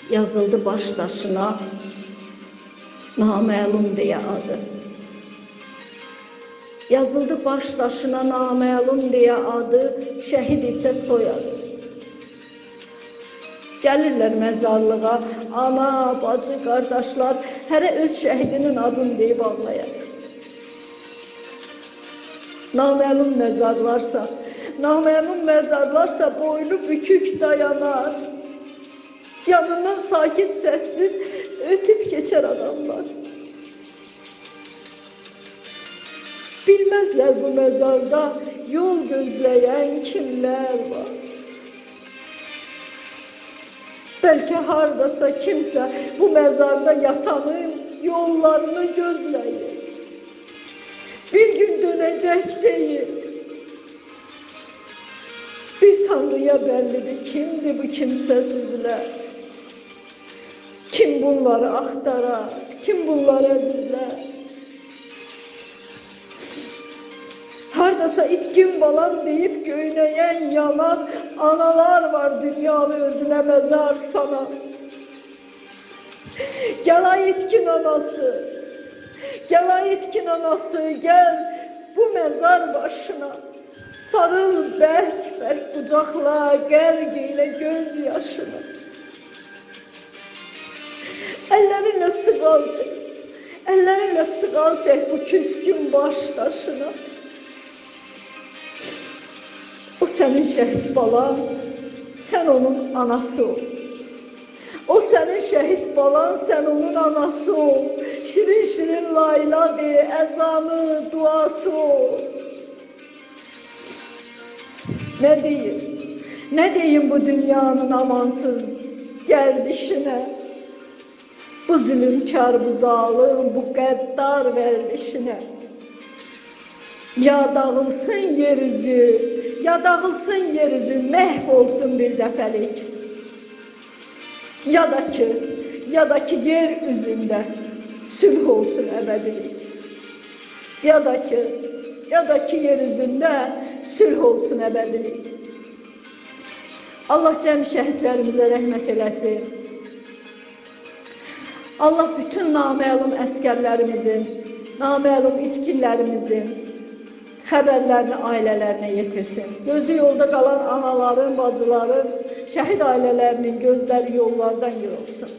Yazıldı baş daşına naməlum diye adı. Yazıldı baş daşına naməlum diye adı, şəhid ise soyadı. Gəlirlər məzarlığa, ana, bacı, qardaşlar, hərə öz şəhidinin adını deyib ağlayar. Naməlum məzarlarsa boynu bükük dayanar. Yanından sakit sessiz ötüp geçer adamlar. Bilmezler bu mezarda yol gözleyen kimler var. Belki hardasa kimse bu mezarda yatanın yollarını gözleyir. Bir gün dönecek değil. Bir Tanrı'ya bellidir kimdi bu kimsesizler. Kim bunları aktarar, kim bunları əzizlər. Hardasa itkin balam deyip göynəyen yalan analar var dünyanı özüne mezar sanan. Gel ay itkin anası, gel bu mezar başına. Sarıl berk berk kucakla gerg ile gözyaşını. Ellerinle sıgal çek bu küskün baş taşına. O senin şehit balan, sen onun anası ol. O senin şehit balan, sen onun anası ol. Şirin şirin layla de, ezanı, duası ol. Ne diyeyim bu dünyanın amansız gerdişine, bu zulümkar, bu zalim, bu gaddar verdişine. Ya dağılsın yeryüzü, məhv olsun bir dəfəlik. Ya da ki yer üzündə sülh olsun əbədilik. Ya da ki yer üzündə sülh olsun əbədilik. Allah cəm şəhidlərimizə rəhmət eləsin. Allah bütün naməlum əskərlərimizin, naməlum itkinlərimizin xəbərlərini ailələrinə yetirsin. Gözü yolda qalan anaların, bacıların, şəhid ailələrinin gözləri yollardan yorulsun.